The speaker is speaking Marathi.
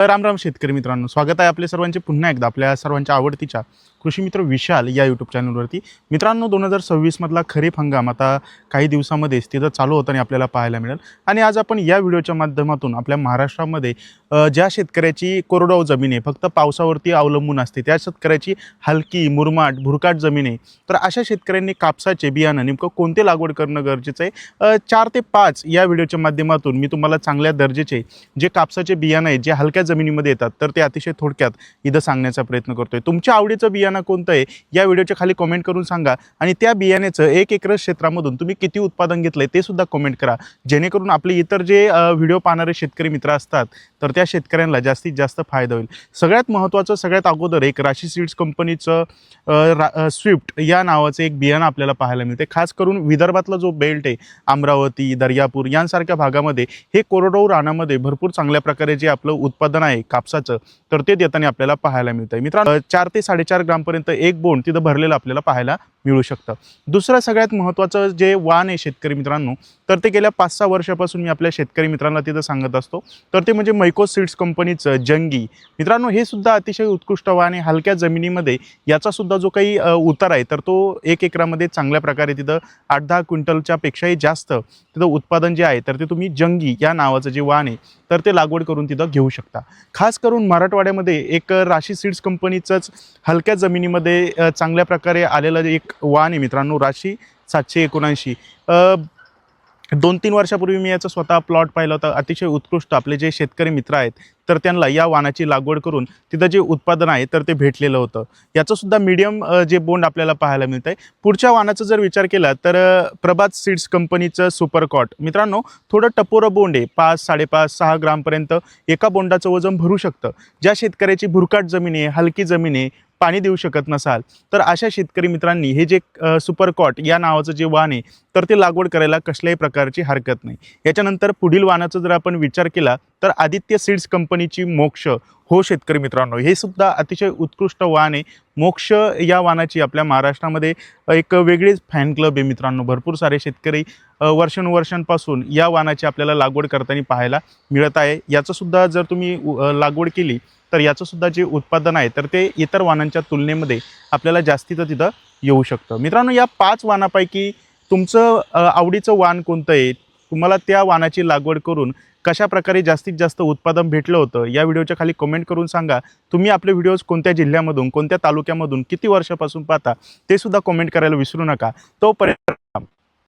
राम राम शेतकरी मित्रांनो, स्वागत आहे आपले सर्वांचे पुन्हा एकदा आपल्या सर्वांच्या आवडतीच्या कृषी मित्र विशाल या यूट्यूब चॅनलवरती. मित्रांनो, 2026 मधला खरीप हंगाम आता काही दिवसामध्येच तिथं चालू होताना आपल्याला पाहायला मिळेल. आणि आज आपण या व्हिडिओच्या माध्यमातून आपल्या महाराष्ट्रामध्ये ज्या शेतकऱ्याची कोरडवाहू जमीन आहे, फक्त पावसावरती अवलंबून असते, त्या शेतकऱ्याची हलकी मुरमाड भुरकाट जमीन आहे, तर अशा शेतकऱ्यांनी कापसाचे बियाणं नेमकं कोणते लागवड करणं गरजेचं आहे, 4 ते 5 या व्हिडिओच्या माध्यमातून मी तुम्हाला चांगल्या दर्जाचे जे कापसाचे बियाणं आहेत, जे हलक्या जमिनीमध्ये येतात, तर ते अतिशय थोडक्यात इथं सांगण्याचा प्रयत्न करतोय. तुमच्या आवडीचं बियाणं कोणतं आहे या व्हिडिओच्या खाली कमेंट करून सांगा. आणि त्या बियाण्याचं 1 एकर क्षेत्रामधून तुम्ही किती उत्पादन घेतलंय ते सुद्धा कमेंट करा, जेणेकरून आपले इतर जे व्हिडिओ पाहणारे शेतकरी मित्र असतात, तर त्या शेतकऱ्यांना जास्तीत जास्त फायदा होईल. सगळ्यात महत्त्वाचं, सगळ्यात अगोदर एक राशी सीड्स कंपनीचं स्विफ्ट या नावाचं एक बियाणं आपल्याला पाहायला मिळते. खास करून विदर्भातला जो बेल्ट आहे, अमरावती, दर्यापूर यांसारख्या भागामध्ये हे कोरडवाहू रानामध्ये भरपूर चांगल्या प्रकारे जे आपलं उत्पादन आहे कापसाचं, तर ते देताना आपल्याला पाहायला मिळतंय. मित्रांनो, 4 ते 4.5 ग्रामपर्यंत एक बोंड तिथं भरलेलं आपल्याला पाहायला मिळू शकतं. दुसरं सगळ्यात महत्त्वाचं जे वाण आहे शेतकरी मित्रांनो, तर ते गेल्या 5-6 वर्षापासून मी आपल्या शेतकरी मित्रांना तिथं सांगत असतो, तर ते म्हणजे मैकोस सीड्स कंपनीचं जंगी. मित्रांनो, हे सुद्धा अतिशय उत्कृष्ट वाण आहे. हलक्या जमिनीमध्ये याचा सुद्धा जो काही उतार आहे, तर तो 1 एकरामध्ये चांगल्या प्रकारे तिथं 8-10 क्विंटलच्या पेक्षाही जास्त तिथं उत्पादन जे आहे, तर ते तुम्ही जंगी या नावाचं जे वाण आहे, तर ते लागवड करून तिथं घेऊ शकता. खास करून मराठवाड्यामध्ये एक राशी सीड्स कंपनीचंच हलक्या जमिनीमध्ये चांगल्या प्रकारे आलेलं एक वाण आहे मित्रांनो, राशी 779. 2-3 वर्षापूर्वी मी याचा स्वतः प्लॉट पाहिला होता. अतिशय उत्कृष्ट आपले जे शेतकरी मित्र आहेत, तर त्यांना या वाणाची लागवड करून तिथं जे उत्पादन आहे, तर ते भेटलेलं होतं. याचंसुद्धा मीडियम जे बोंड आपल्याला पाहायला मिळतं आहे. पुढच्या वाणाचा जर विचार केला तर प्रभात सीड्स कंपनीचं सुपरकॉट. मित्रांनो, थोडं टपोरं बोंड आहे, 5-5.5-6 ग्रामपर्यंत एका बोंडाचं वजन भरू शकतं. ज्या शेतकऱ्याची भुरकाट जमीन आहे, हलकी जमीन आहे, पाणी देऊ शकत नसाल, तर अशा शेतकरी मित्रांनी हे जे सुपरकॉट या नावाचं जे वाण आहे, तर ते लागवड करायला कसल्याही प्रकारची हरकत नाही. याच्यानंतर पुढील वाणाचा जर आपण विचार केला तर आदित्य सीड्स कंपनीची मोक्ष. हो शेतकरी मित्रांनो, हे सुद्धा अतिशय उत्कृष्ट वाण आहे. मोक्ष या वाणाची आपल्या महाराष्ट्रामध्ये एक वेगळीच फॅन क्लब आहे मित्रांनो. भरपूर सारे शेतकरी वर्षानुवर्षांपासून या वाणाची आपल्याला लागवड करताना पाहायला मिळत आहे. याचंसुद्धा जर तुम्ही लागवड केली तर याचंसुद्धा जे उत्पादन आहे, तर ते इतर वाणांच्या तुलनेमध्ये आपल्याला जास्तीचं तिथं येऊ शकतं. मित्रांनो, या 5 वाणापैकी तुमचं आवडीचं वाण कोणतं आहे, तुम्हाला त्या वाणाची लागवड करून कशाप्रकारे जास्तीत जास्त उत्पादन भेटलं होतं, या व्हिडिओच्या खाली कमेंट करून सांगा. तुम्ही आपले व्हिडिओज कोणत्या जिल्ह्यामधून, कोणत्या तालुक्यामधून, किती वर्षापासून पाहता, ते सुद्धा कमेंट करायला विसरू नका. तोपर्यंत